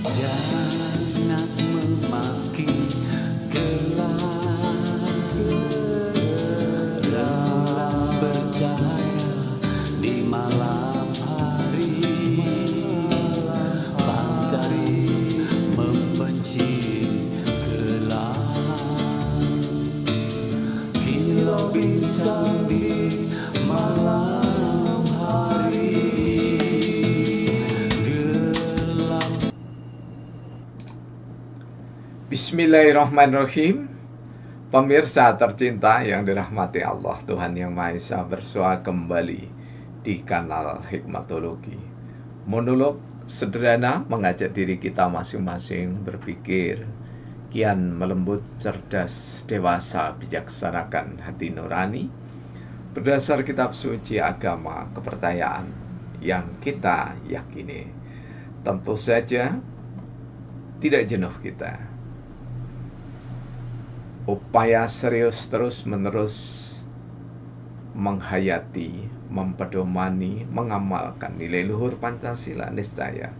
Jangan memaki gelap bercahaya di malam hari. Pantari membenci gelap. Kilau bintang di malam hari. Bismillahirrahmanirrahim. Pemirsa tercinta yang dirahmati Allah, Tuhan Yang Maha Esa, bersua kembali di kanal Hikmatologi. Monolog sederhana mengajak diri kita masing-masing berpikir, kian melembut, cerdas, dewasa, bijaksanakan hati nurani berdasar kitab suci agama kepercayaan yang kita yakini. Tentu saja tidak jenuh kita. Upaya serius terus-menerus menghayati, mempedomani, mengamalkan nilai luhur Pancasila niscaya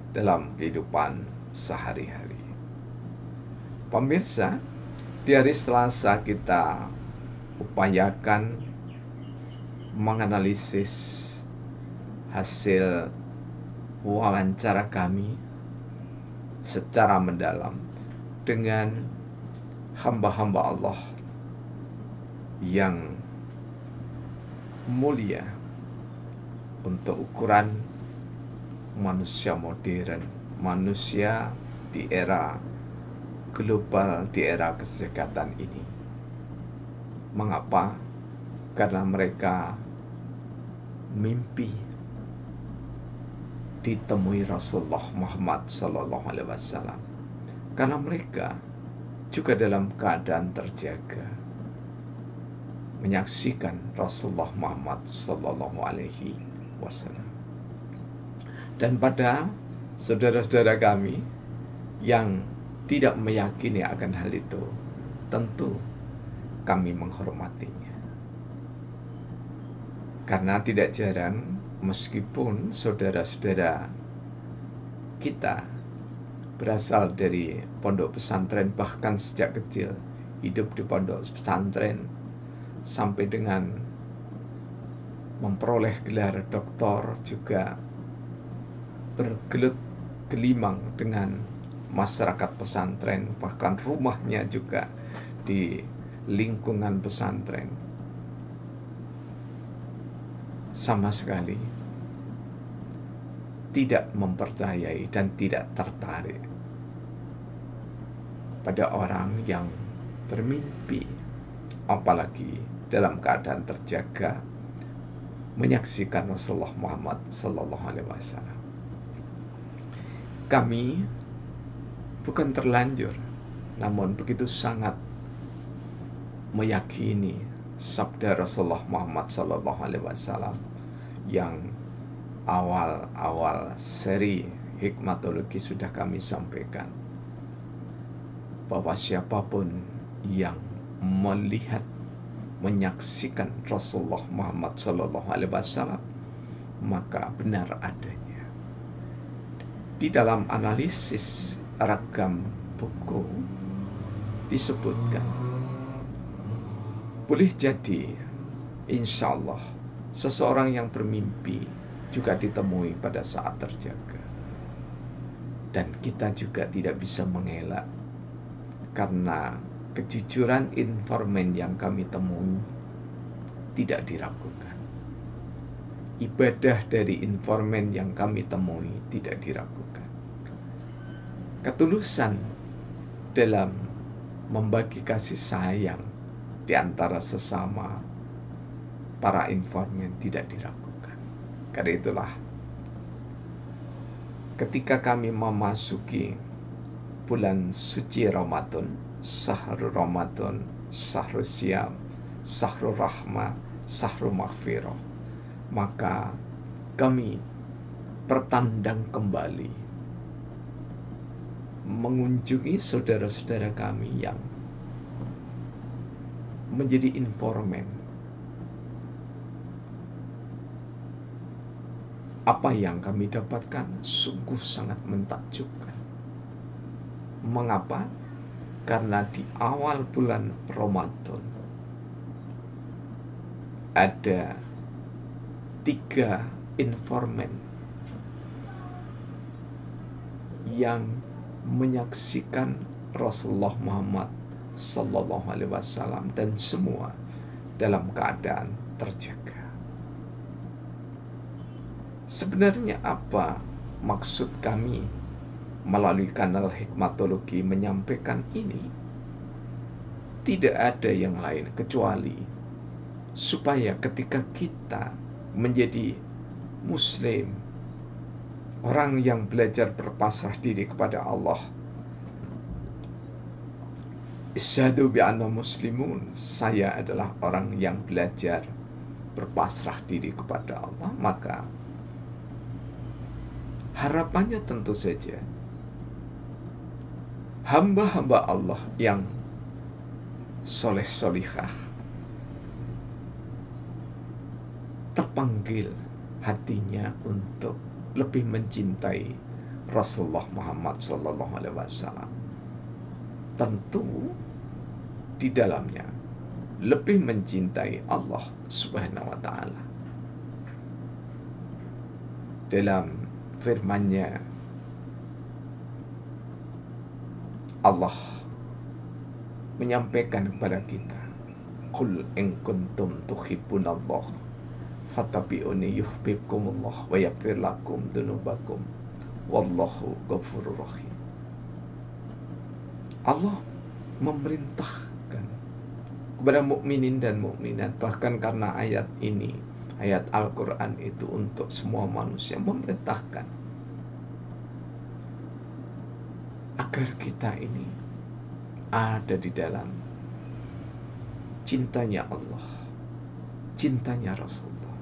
dalam kehidupan sehari-hari. Pemirsa, di hari Selasa kita upayakan menganalisis hasil wawancara kami secara mendalam dengan hamba-hamba Allah yang mulia untuk ukuran manusia modern, manusia di era global, di era kesejahteraan ini. Mengapa? Karena mereka mimpi ditemui Rasulullah Muhammad SAW. Karena mereka juga dalam keadaan terjaga menyaksikan Rasulullah Muhammad SAW. Dan pada saudara-saudara kami yang tidak meyakini akan hal itu, tentu kami menghormatinya. Karena tidak jarang meskipun saudara-saudara kita berasal dari pondok pesantren, bahkan sejak kecil hidup di pondok pesantren sampai dengan memperoleh gelar doktor, juga bergelut gelimang dengan masyarakat pesantren, bahkan rumahnya juga di lingkungan pesantren. Sama sekali tidak mempercayai dan tidak tertarik pada orang yang bermimpi, apalagi dalam keadaan terjaga, menyaksikan Rasulullah Muhammad SAW. Kami bukan terlanjur, namun begitu sangat meyakini sabda Rasulullah Muhammad SAW yang awal-awal seri Hikmatologi sudah kami sampaikan, bahwa siapapun yang melihat, menyaksikan Rasulullah Muhammad SAW, maka benar adanya. Di dalam analisis ragam buku disebutkan, boleh jadi insya Allah seseorang yang bermimpi juga ditemui pada saat terjaga. Dan kita juga tidak bisa mengelak, karena kejujuran informan yang kami temui tidak diragukan. Ibadah dari informan yang kami temui tidak diragukan. Ketulusan dalam membagi kasih sayang di antara sesama para informan tidak diragukan. Karena itulah, ketika kami memasuki bulan suci Ramadan, Syahrul Ramadan, Syahrul Syam, Syahrul Rahmah, Syahrul Maghfirah, maka kami bertandang kembali mengunjungi saudara-saudara kami yang menjadi informan. Apa yang kami dapatkan sungguh sangat mentakjubkan. Mengapa? Karena di awal bulan Ramadan ada 3 informan yang menyaksikan Rasulullah Muhammad Sallallahu Alaihi Wasallam, dan semua dalam keadaan terjaga. Sebenarnya apa maksud kami melalui kanal Hikmatologi menyampaikan ini? Tidak ada yang lain kecuali supaya ketika kita menjadi Muslim, orang yang belajar berpasrah diri kepada Allah, Isyhadu bi'anna muslimun, saya adalah orang yang belajar berpasrah diri kepada Allah, maka harapannya tentu saja hamba-hamba Allah yang soleh-solihah terpanggil hatinya untuk lebih mencintai Rasulullah Muhammad Sallallahu Alaihi Wasallam. Tentu di dalamnya lebih mencintai Allah Subhanahu Wa Taala. Dalam firman-Nya Allah menyampaikan kepada kita, "Qul in kuntum tuhibbunallah fattabi'uni yuhibbukumullah wa yaghfir lakum dzunubakum wallahu ghafurur rahim." Allah memerintahkan kepada mukminin dan mukminat, bahkan karena ayat ini, ayat Al-Quran itu untuk semua manusia, memerintahkan agar kita ini ada di dalam cintanya Allah, cintanya Rasulullah.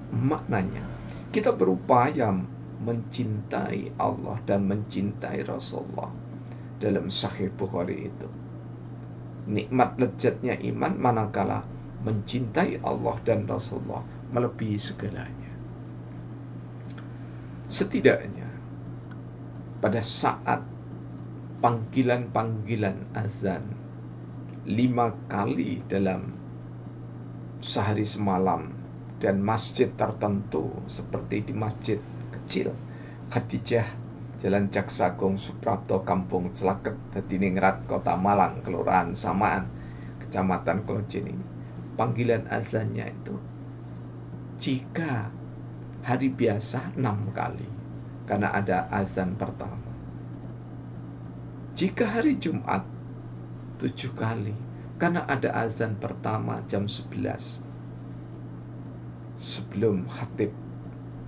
Maknanya kita berupaya mencintai Allah dan mencintai Rasulullah. Dalam Sahih Bukhari itu, nikmat lezatnya iman manakala mencintai Allah dan Rasulullah melebihi segalanya. Setidaknya pada saat panggilan-panggilan azan 5 kali dalam sehari semalam, dan masjid tertentu seperti di masjid kecil Khadijah, Jalan Jaksagung, Suprapto, Kampung Celaket, Hadiningrat, Kota Malang, Kelurahan Samaan, Kecamatan Klojen ini, panggilan azannya itu jika hari biasa 6 kali karena ada azan pertama. Jika hari Jumat 7 kali karena ada azan pertama jam 11 sebelum khatib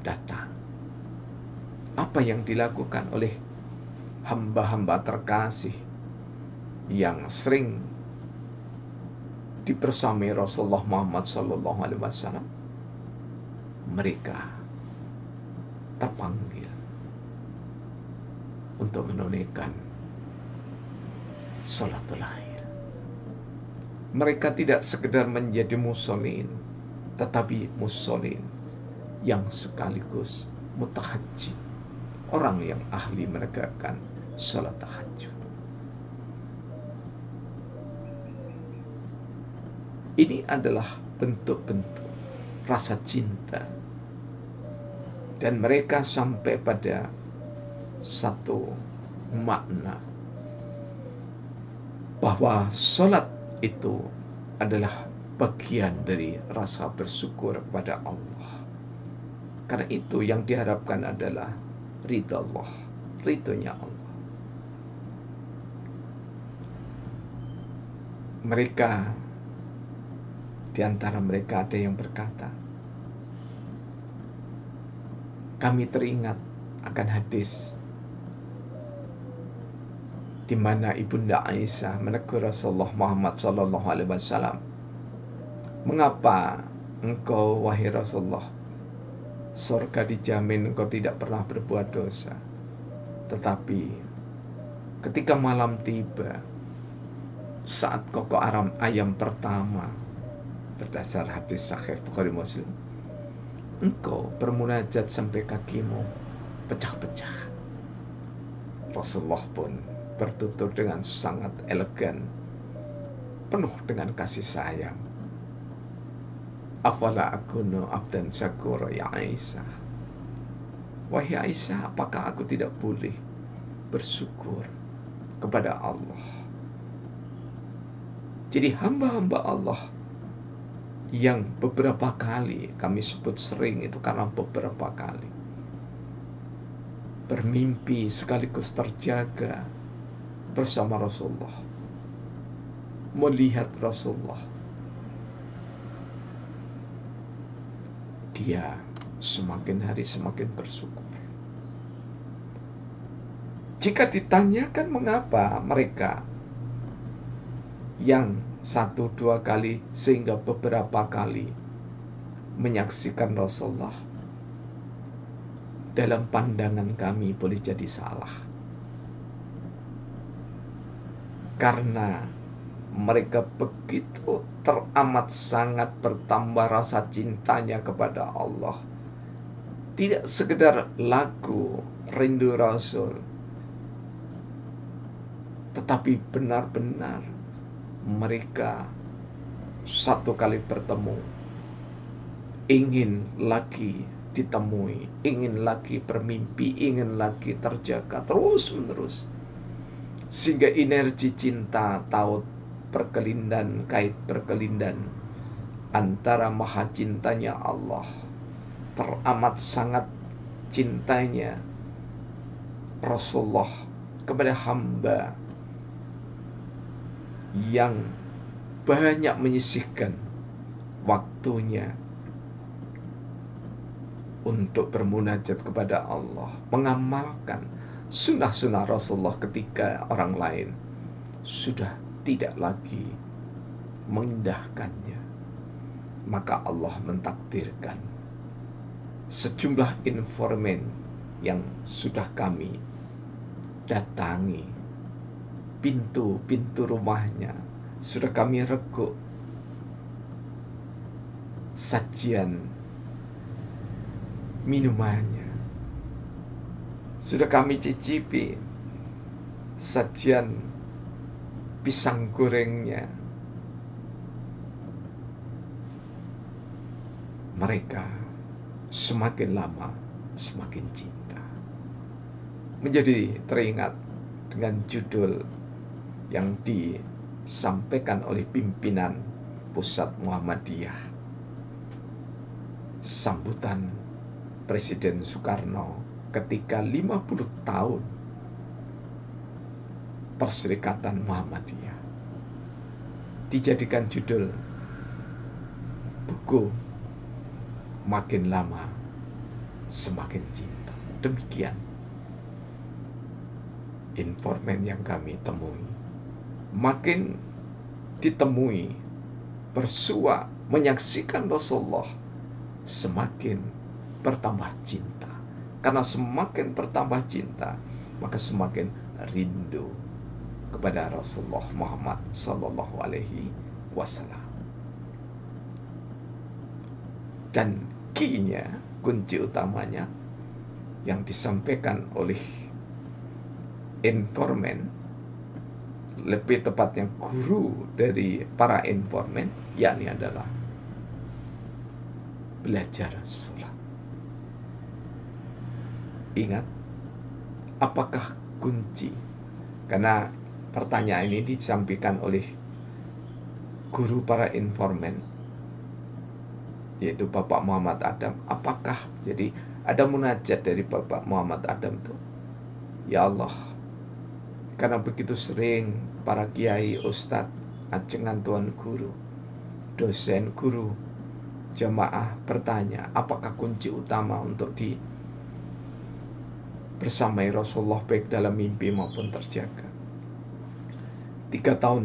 datang. Apa yang dilakukan oleh hamba-hamba terkasih yang sering dibersamai Rasulullah Muhammad Sallallahu Alaihi Wasallam? Mereka terpanggil untuk menunaikan salatul akhir. Mereka tidak sekedar menjadi musholin, tetapi musholin yang sekaligus mutahajjid, orang yang ahli menegakkan salat tahajud. Ini adalah bentuk-bentuk rasa cinta, dan mereka sampai pada satu makna bahwa salat itu adalah bagian dari rasa bersyukur kepada Allah. Karena itu yang diharapkan adalah ridha Allah, ridhonya Allah. Mereka, di antara mereka ada yang berkata, kami teringat akan hadis di mana Ibunda Aisyah menegur Rasulullah Muhammad Sallallahu Alaihi Wasallam, mengapa engkau wahai Rasulullah, surga dijamin engkau tidak pernah berbuat dosa, tetapi ketika malam tiba, saat kokok ayam pertama, berdasar hadis Sahih Bukhari Muslim, engkau bermunajat sampai kakimu pecah-pecah. Rasulullah pun bertutur dengan sangat elegan, penuh dengan kasih sayang. Afala akunu abdan syakura ya Aisyah. Wahai Aisyah, apakah aku tidak boleh bersyukur kepada Allah? Jadi hamba-hamba Allah yang beberapa kali, kami sebut sering itu karena beberapa kali, bermimpi sekaligus terjaga bersama Rasulullah, melihat Rasulullah, dia semakin hari semakin bersyukur. Jika ditanyakan mengapa mereka yang 1-2 kali sehingga beberapa kali menyaksikan Rasulullah, dalam pandangan kami boleh jadi salah. Karena mereka begitu teramat sangat bertambah rasa cintanya kepada Allah. Tidak sekedar lagu rindu Rasul, tetapi benar-benar mereka 1 kali bertemu ingin lagi ditemui, ingin lagi bermimpi, ingin lagi terjaga terus-menerus. Sehingga energi cinta taut berkelindan, kait berkelindan antara maha cintanya Allah, teramat sangat cintanya Rasulullah kepada hamba yang banyak menyisihkan waktunya untuk bermunajat kepada Allah, mengamalkan sunnah-sunnah Rasulullah ketika orang lain sudah tidak lagi mengindahkannya. Maka Allah mentakdirkan sejumlah informan yang sudah kami datangi, pintu-pintu rumahnya sudah kami reguk sajian minumannya, sudah kami cicipi sajian pisang gorengnya. Mereka semakin lama semakin cinta. Menjadi teringat dengan judul yang disampaikan oleh pimpinan Pusat Muhammadiyah, sambutan Presiden Soekarno ketika 50 tahun Perserikatan Muhammadiyah. Dijadikan judul buku Makin Lama Semakin Cinta. Demikian informan yang kami temui. Makin ditemui, bersua, menyaksikan Rasulullah, semakin bertambah cinta. Karena semakin bertambah cinta, maka semakin rindu kepada Rasulullah Muhammad Sallallahu Alaihi Wasallam. Dan kinya, kunci utamanya yang disampaikan oleh informan, lebih tepatnya guru dari para informan, yakni adalah belajar sholat. Ingat, apakah kunci? Karena pertanyaan ini disampaikan oleh guru para informan, yaitu Bapak Muhammad Adam. Apakah, jadi ada munajat dari Bapak Muhammad Adam itu, ya Allah, karena begitu sering para kiai, ustadz, ajengan tuan guru, dosen guru, jamaah bertanya, apakah kunci utama untuk bersamai Rasulullah baik dalam mimpi maupun terjaga? 3,5 tahun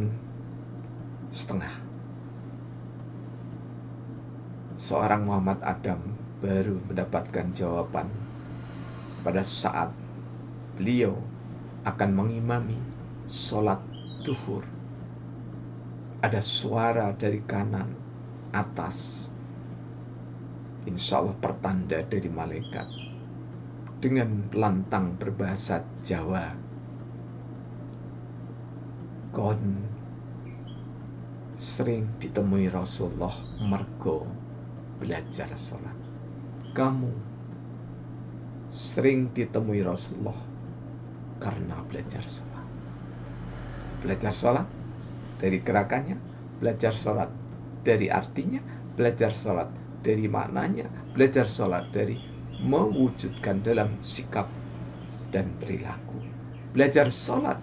seorang Muhammad Adam baru mendapatkan jawaban pada saat beliau akan mengimami sholat duhur. Ada suara dari kanan atas, insya Allah pertanda dari malaikat, dengan lantang berbahasa Jawa. kon sering ditemui Rasulullah mergo belajar sholat. Kamu sering ditemui Rasulullah karena belajar sholat. Belajar sholat dari gerakannya, belajar sholat dari artinya, belajar sholat dari maknanya, belajar sholat dari mewujudkan dalam sikap dan perilaku. Belajar sholat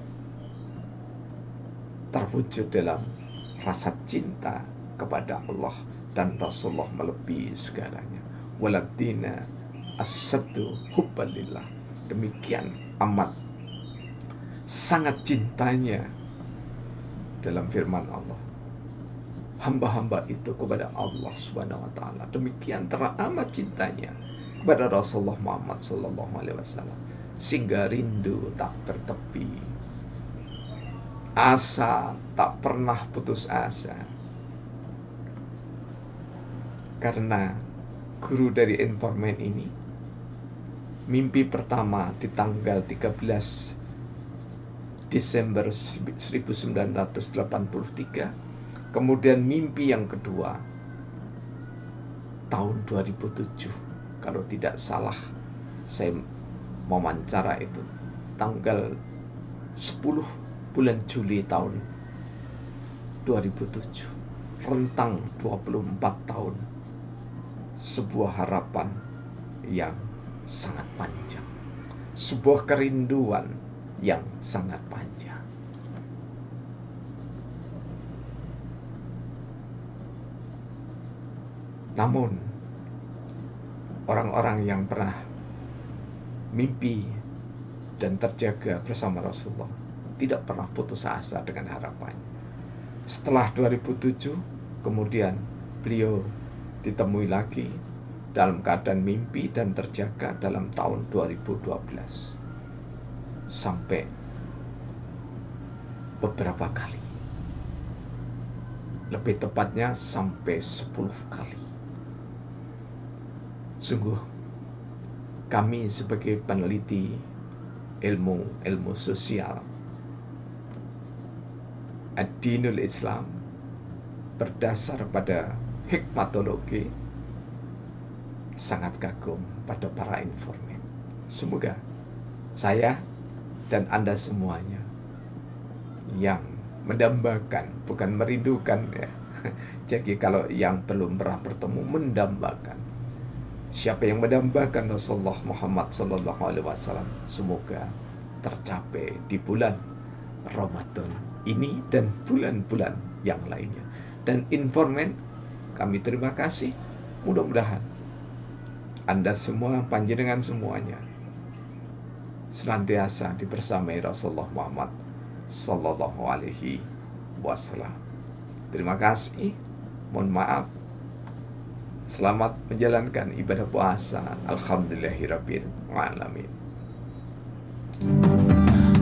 terwujud dalam rasa cinta kepada Allah dan Rasulullah melebihi segalanya. Waladina asyaddu hubban lillah. Demikian amat sangat cintanya dalam firman Allah, hamba-hamba itu kepada Allah Subhanahu wa taala. Demikian teramat cintanya kepada Rasulullah Muhammad sallallahu alaihi wasallam, sehingga rindu tak bertepi, asa tak pernah putus asa. Karena guru dari informan ini, mimpi pertama di tanggal 13 Desember 1983, kemudian mimpi yang kedua tahun 2007, kalau tidak salah saya mewawancara itu tanggal 10 bulan Juli tahun 2007, rentang 24 tahun, sebuah harapan yang sangat panjang, sebuah kerinduan yang sangat panjang. Namun orang-orang yang pernah mimpi dan terjaga bersama Rasulullah tidak pernah putus asa dengan harapannya. Setelah 2007, kemudian beliau ditemui lagi dalam keadaan mimpi dan terjaga dalam tahun 2012. Sampai beberapa kali. Lebih tepatnya sampai 10 kali. Sungguh, kami sebagai peneliti ilmu sosial Ad-Dinul Islam berdasar pada hikmatologi sangat kagum pada para informan. Semoga saya dan Anda semuanya yang mendambakan, bukan merindukan ya. Jadi kalau yang belum pernah bertemu, mendambakan. Siapa yang mendambakan Rasulullah Muhammad SAW, semoga tercapai di bulan Ramadan ini dan bulan-bulan yang lainnya. Dan informan, kami terima kasih. Mudah-mudahan Anda semua, panjenengan semuanya, senantiasa dibersamai Rasulullah Muhammad sallallahu alaihi wasallam. Terima kasih. Mohon maaf. Selamat menjalankan ibadah puasa. Alhamdulillahirabbil alamin.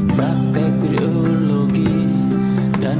Praktek biologi dan